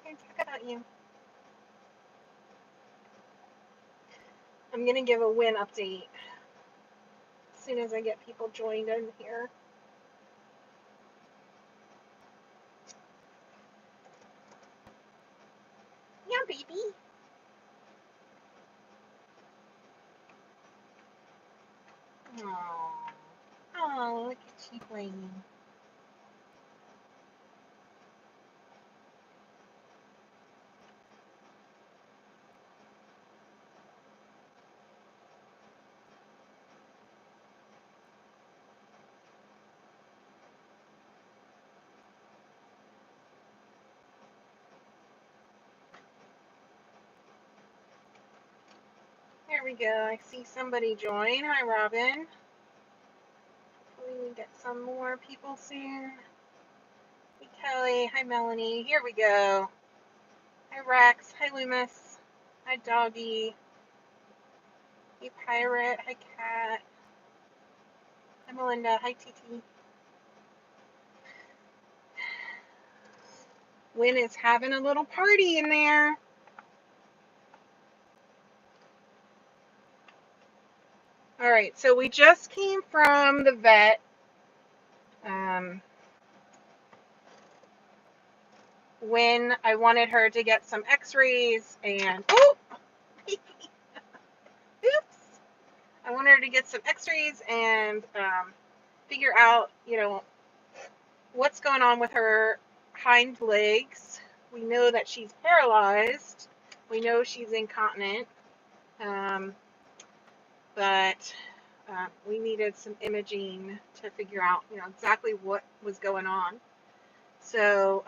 talking about you. I'm going to give a Wynne update as soon as I get people joined in here. Yeah, baby. Aww. Oh, look at you playing. There we go. I see somebody join. Hi, Robin. Hopefully we get some more people soon. Hey, Kelly. Hi, Melanie. Here we go. Hi, Rex. Hi, Loomis. Hi, Doggy. Hey, Pirate. Hi, Cat. Hi, Melinda. Hi, TT. Wynne is having a little party in there. All right, so we just came from the vet. When I wanted her to get some x-rays and, oh, oops. I wanted her to get some x-rays and figure out, what's going on with her hind legs. We know that she's paralyzed. We know she's incontinent. But we needed some imaging to figure out, exactly what was going on. So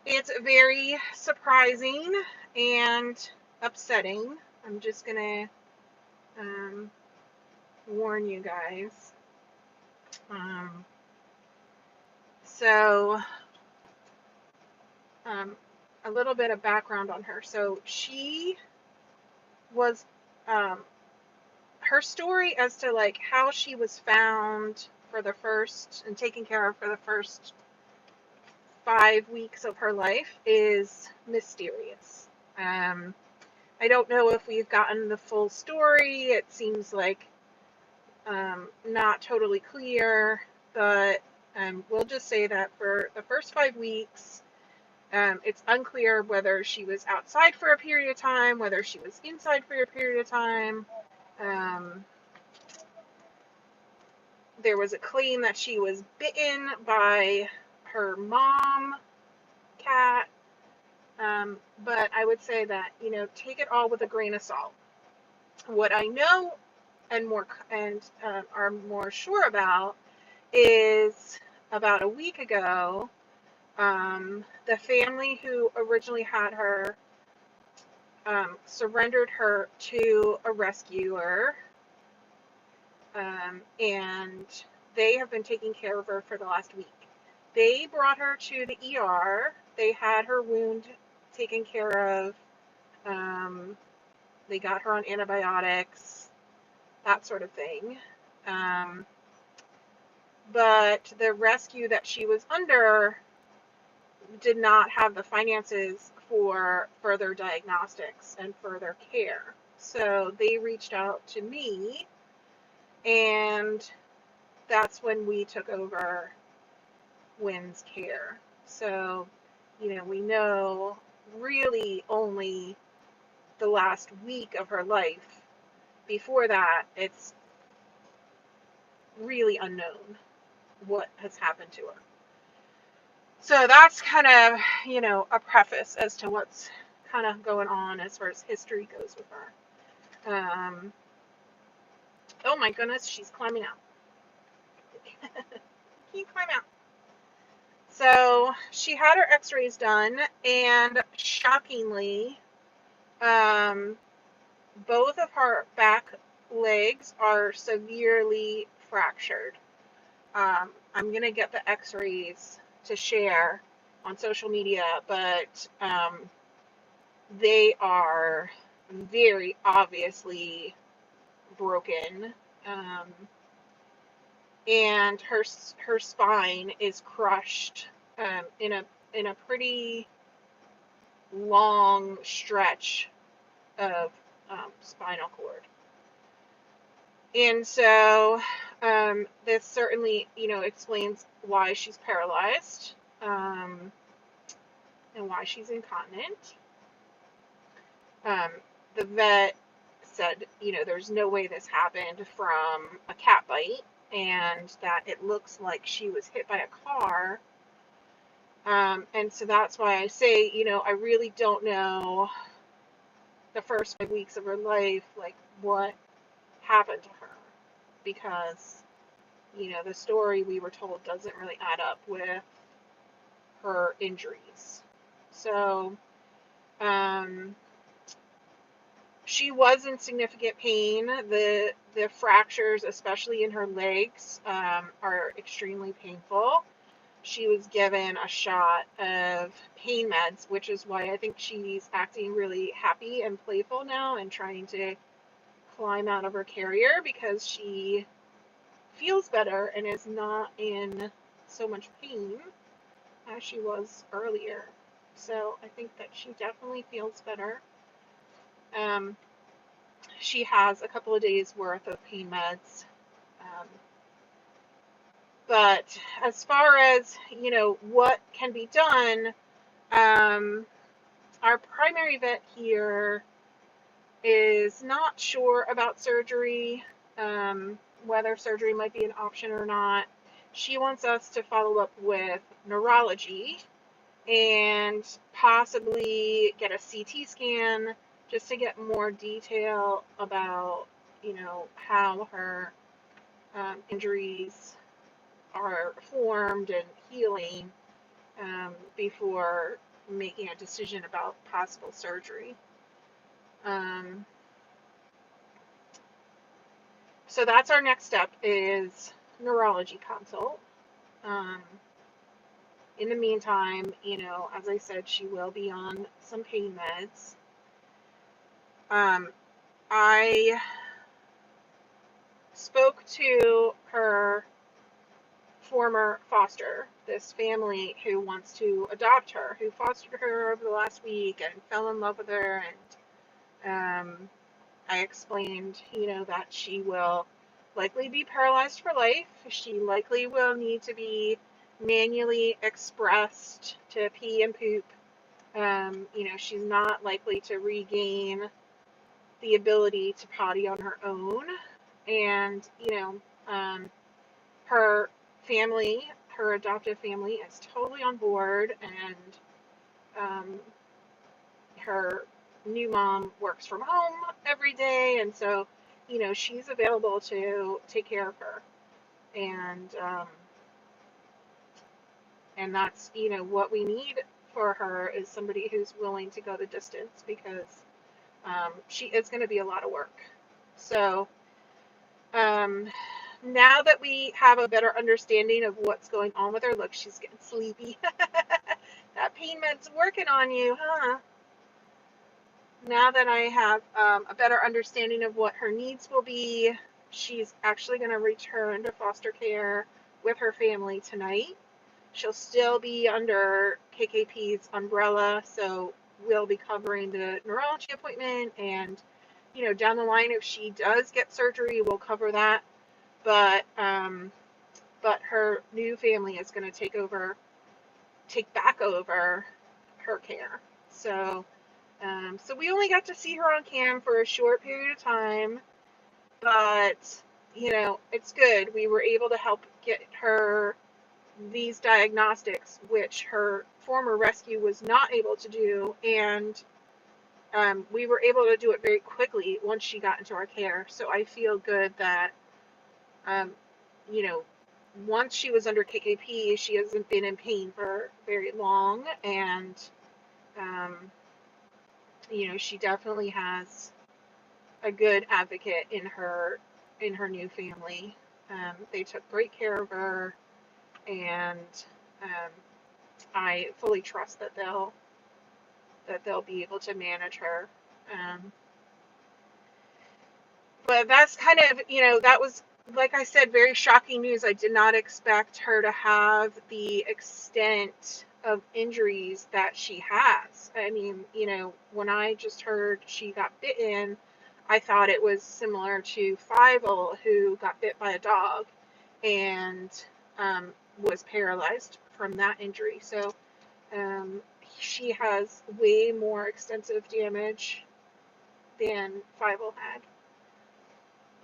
it's very surprising and upsetting. I'm just gonna warn you guys. So a little bit of background on her. So she was her story as to like how she was found for the first and taken care of for the first 5 weeks of her life is mysterious. I don't know if we've gotten the full story. It seems like not totally clear, but we'll just say that for the first 5 weeks, it's unclear whether she was outside for a period of time, whether she was inside for a period of time. There was a claim that she was bitten by her mom cat, but I would say that, take it all with a grain of salt. What I know and are more sure about is about a week ago, the family who originally had her surrendered her to a rescuer, and they have been taking care of her for the last week. They brought her to the ER. They had her wound taken care of. They got her on antibiotics, that sort of thing. But the rescue that she was under did not have the finances for further diagnostics and further care. So they reached out to me, and that's when we took over Wynne's care. So, we know really only the last week of her life. Before that, it's really unknown what has happened to her. So that's kind of, a preface as to what's kind of going on as far as history goes with her. Oh my goodness, she's climbing out. Can you climb out? So she had her x-rays done, and shockingly, both of her back legs are severely fractured. I'm going to get the x-rays to share on social media, but they are very obviously broken. And her spine is crushed in a pretty long stretch of spinal cord. And so this certainly, explains why she's paralyzed, and why she's incontinent. The vet said, there's no way this happened from a cat bite, and that it looks like she was hit by a car. And so that's why I say, I really don't know the first 5 weeks of her life, like what happened to her, because, the story we were told doesn't really add up with her injuries. So, she was in significant pain. The fractures, especially in her legs, are extremely painful. She was given a shot of pain meds, which is why I think she's acting really happy and playful now and trying to climb out of her carrier, because she feels better and is not in so much pain as she was earlier. So I think that she definitely feels better. She has a couple of days worth of pain meds. But as far as, what can be done, our primary vet here is not sure about surgery, whether surgery might be an option or not. She wants us to follow up with neurology and possibly get a CT scan just to get more detail about, how her injuries are formed and healing, before making a decision about possible surgery. So that's our next step, is neurology consult. In the meantime, as I said, she will be on some pain meds. I spoke to her former foster, this family who wants to adopt her, who fostered her over the last week and fell in love with her, and I explained, that she will likely be paralyzed for life. She likely will need to be manually expressed to pee and poop. She's not likely to regain the ability to potty on her own. And, her family, her adoptive family, is totally on board, and her new mom works from home every day, and so, she's available to take care of her. And that's, what we need for her, is somebody who's willing to go the distance, because it's going to be a lot of work. So now that we have a better understanding of what's going on with her, look, she's getting sleepy. That pain med's working on you, huh? Now that I have a better understanding of what her needs will be, she's actually going to return to foster care with her family tonight. She'll still be under KKP's umbrella, so we'll be covering the neurology appointment, and, down the line, if she does get surgery, we'll cover that. But her new family is going to take back over her care. So we only got to see her on cam for a short period of time, but, it's good. We were able to help get her these diagnostics, which her former rescue was not able to do, and we were able to do it very quickly once she got into our care. So I feel good that, once she was under KKP, she hasn't been in pain for very long, and she definitely has a good advocate in her new family. They took great care of her, and I fully trust that they'll be able to manage her. But that's kind of, that was like I said, very shocking news. I did not expect her to have the extent of injuries that she has. I mean, you know, when I just heard she got bitten, I thought it was similar to Fievel, who got bit by a dog and was paralyzed from that injury. So um, she has way more extensive damage than Fievel had.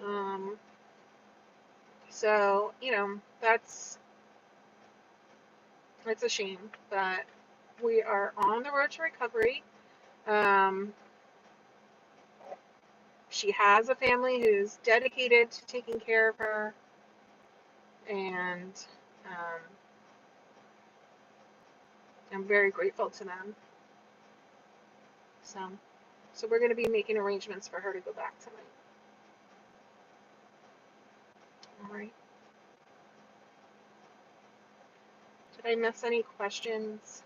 Um, so, you know, it's a shame, but we are on the road to recovery. Um, she has a family who's dedicated to taking care of her, and um, I'm very grateful to them. So, so we're going to be making arrangements for her to go back tonight. All right. Did I miss any questions?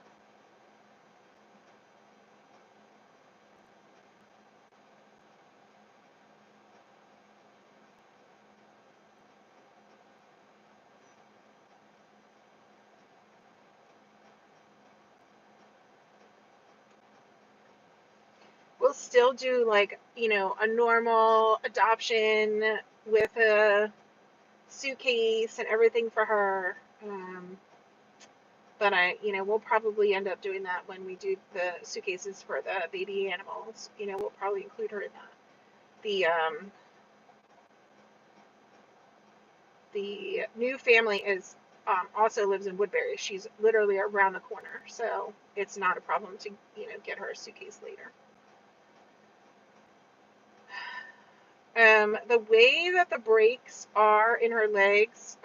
We'll still do like, you know, a normal adoption with a suitcase and everything for her. But we'll probably end up doing that when we do the suitcases for the baby animals. You know, we'll probably include her in that. The new family is also lives in Woodbury. She's literally around the corner, so it's not a problem to get her a suitcase later. The way that the breaks are in her legs,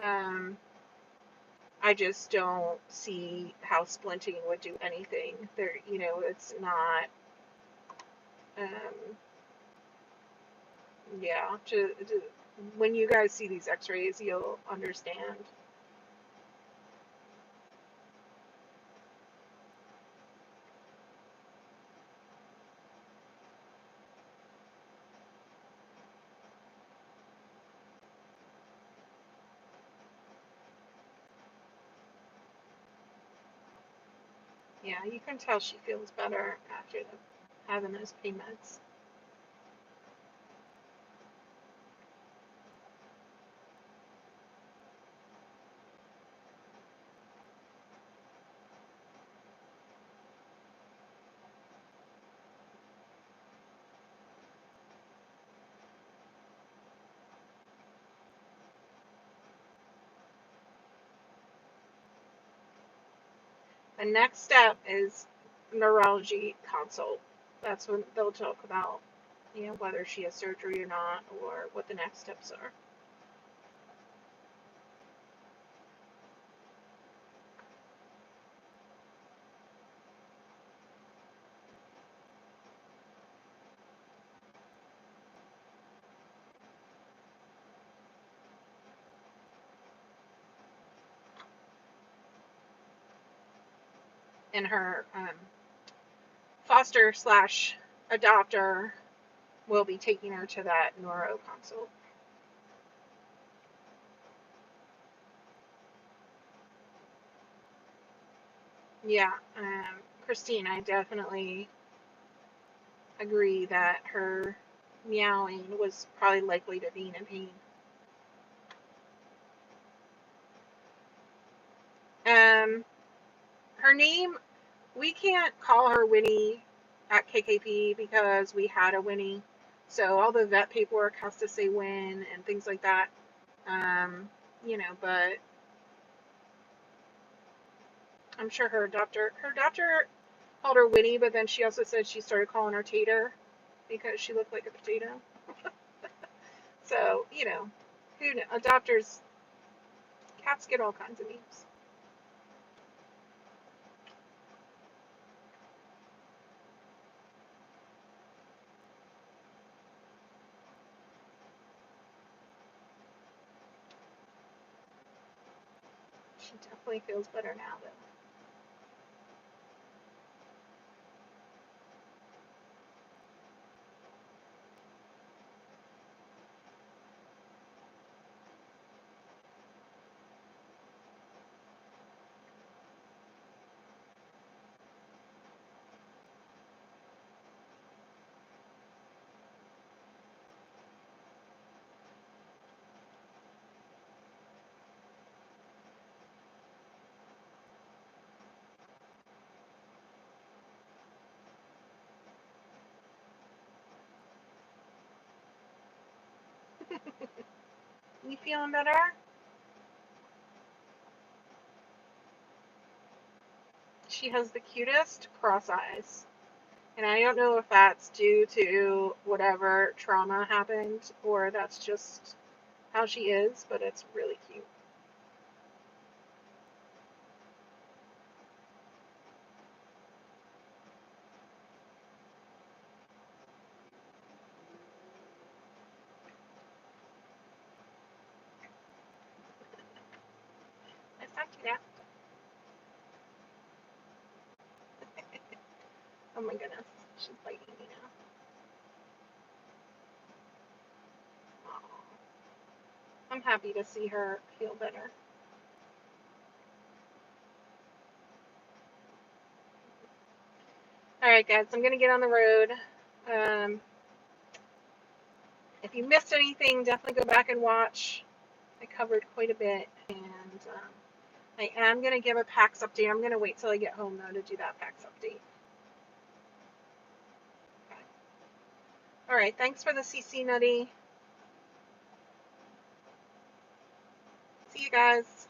I just don't see how splinting would do anything. There, it's not. Um, yeah, when you guys see these X-rays, you'll understand. Yeah, you can tell she feels better after having those pain meds. The next step is neurology consult. That's when they'll talk about, whether she has surgery or not, or what the next steps are. And her foster slash adopter will be taking her to that neuro consult. Yeah, Christine, I definitely agree that her meowing was probably likely to be in pain. Her name, we can't call her Winnie at KKP because we had a Winnie. So all the vet paperwork has to say Wynne and things like that. But I'm sure her doctor called her Winnie, but then she also said she started calling her Tater because she looked like a potato. So, who knows? Adopters, cats get all kinds of names. She definitely feels better now, though. You feeling better? She has the cutest cross eyes. And I don't know if that's due to whatever trauma happened or that's just how she is, but it's really cute. Let's not do that. Oh my goodness, she's biting me now. Aww. I'm happy to see her feel better. Alright guys, I'm going to get on the road. If you missed anything, definitely go back and watch. I covered quite a bit, and I am going to give a PAX update. I'm going to wait till I get home, though, to do that PAX update. Okay. Alright, thanks for the CC, Nutty. See you guys.